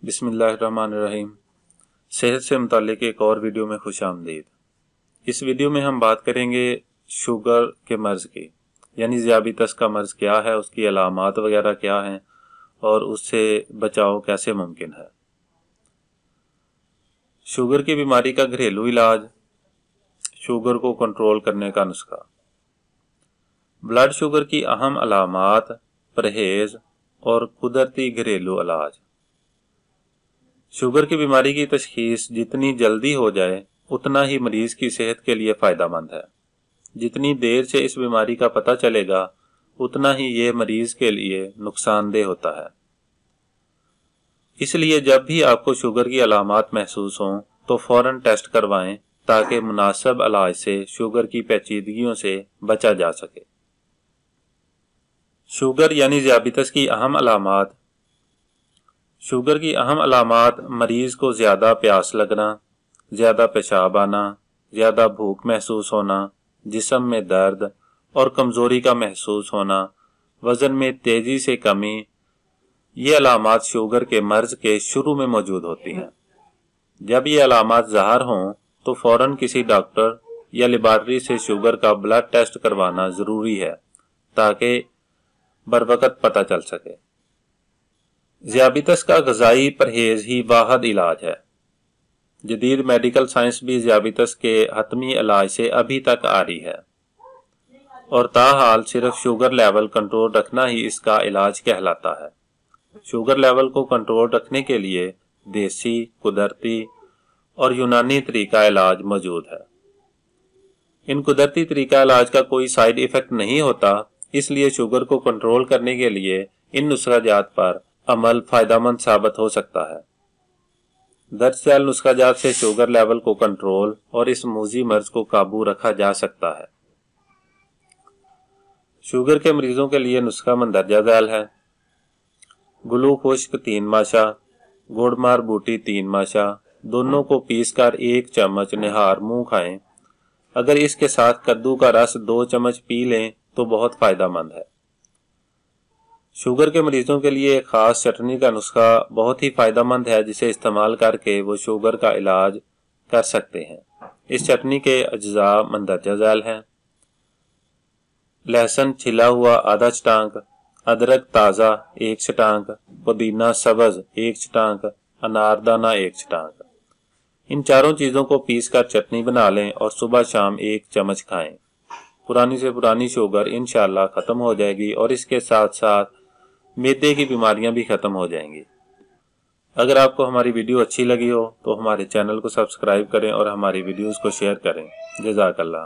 बिस्मिल्लाहिर्रहमानिर्रहीम। सेहत से मुताल्लिक एक और वीडियो में खुश आमदीद। इस वीडियो में हम बात करेंगे शुगर के मर्ज़ की, यानी ज़ियाबितस का मर्ज़ क्या है, उसकी अलामात वगैरह क्या हैं और उससे बचाव कैसे मुमकिन है। शुगर की बीमारी का घरेलू इलाज, शुगर को कंट्रोल करने का नुस्खा। ब्लड शुगर की अहम अलामात, परहेज़ और कुदरती घरेलू इलाज। शुगर की बीमारी की तशखीस जितनी जल्दी हो जाए उतना ही मरीज की सेहत के लिए फ़ायदेमंद है। जितनी देर से इस बीमारी का पता चलेगा उतना ही ये मरीज के लिए नुकसानदेह होता है। इसलिए जब भी आपको शुगर की अलामात महसूस हों तो फ़ौरन टेस्ट करवाएं ताकि मुनासिब इलाज से शुगर की पेचीदगियों से बचा जा सके। शुगर यानी ज़ियाबितस की अहम अलामात। शुगर की अहम अलामात मरीज़ को ज़्यादा प्यास लगना, ज़्यादा पेशाब आना, ज़्यादा भूख महसूस होना, जिस्म में दर्द और कमज़ोरी का महसूस होना, वज़न में तेज़ी से कमी। ये अलामात शुगर के मर्ज़ के शुरू में मौजूद होती हैं। जब ये अलामात ज़ाहिर हों तो फ़ौरन किसी डॉक्टर या लेबॉरेटरी से शुगर का ब्लड टेस्ट करवाना ज़रूरी है ताकि बरवक़्त पता चल सके। ज़ियाबितस का ग़िज़ाई परहेज़ ही वाहिद इलाज है। जदीद मेडिकल साइंस भी ज़ियाबितस के हतमी इलाज से अभी तक आ रही है और ताहाल सिर्फ शुगर लेवल कंट्रोल रखना ही इसका इलाज कहलाता है। शुगर लेवल को कंट्रोल रखने के लिए देसी, कुदरती और यूनानी तरीका इलाज मौजूद है। इन कुदरती तरीका इलाज का कोई साइड इफ़ेक्ट नहीं होता, इसलिए शुगर को कंट्रोल करने के लिए इन नुस्ख़ाजात पर अमल फ़ायदेमंद साबित हो सकता है। दरअसल नुस्ख़ाजात से शुगर लेवल को कंट्रोल और इस मूज़ी मर्ज़ को काबू रखा जा सकता है। शुगर के मरीजों के लिए नुस्खा मंदरजा झैल है। गुलू खुश्क 3 माशा, गुड़मार बूटी 3 माशा, दोनों को पीस कर 1 चम्मच निहार मुंह खाएं। अगर इसके साथ कद्दू का रस 2 चम्मच पी लें तो बहुत फ़ायदेमंद है। शुगर के मरीजों के लिए एक ख़ास चटनी का नुस्खा बहुत ही फ़ायदेमंद है, जिसे इस्तेमाल करके वो शुगर का इलाज कर सकते हैं। इस चटनी के अज्जा मंदरजा झैल हैं। लहसुन छिला हुआ आधा चटांक, अदरक ताज़ा 1 चटांक, पुदीना सब्ज़ 1 चटांक, अनारदाना 1 चटांक। इन चारों चीज़ों को पीस कर चटनी बना लें और सुबह शाम 1 चम्मच खाएं। पुरानी से पुरानी शुगर इंशाअल्लाह ख़त्म हो जाएगी और इसके साथ साथ मैदे की बीमारियां भी ख़त्म हो जाएंगी। अगर आपको हमारी वीडियो अच्छी लगी हो तो हमारे चैनल को सब्सक्राइब करें और हमारी वीडियोस को शेयर करें। जज़ाकल्लाह।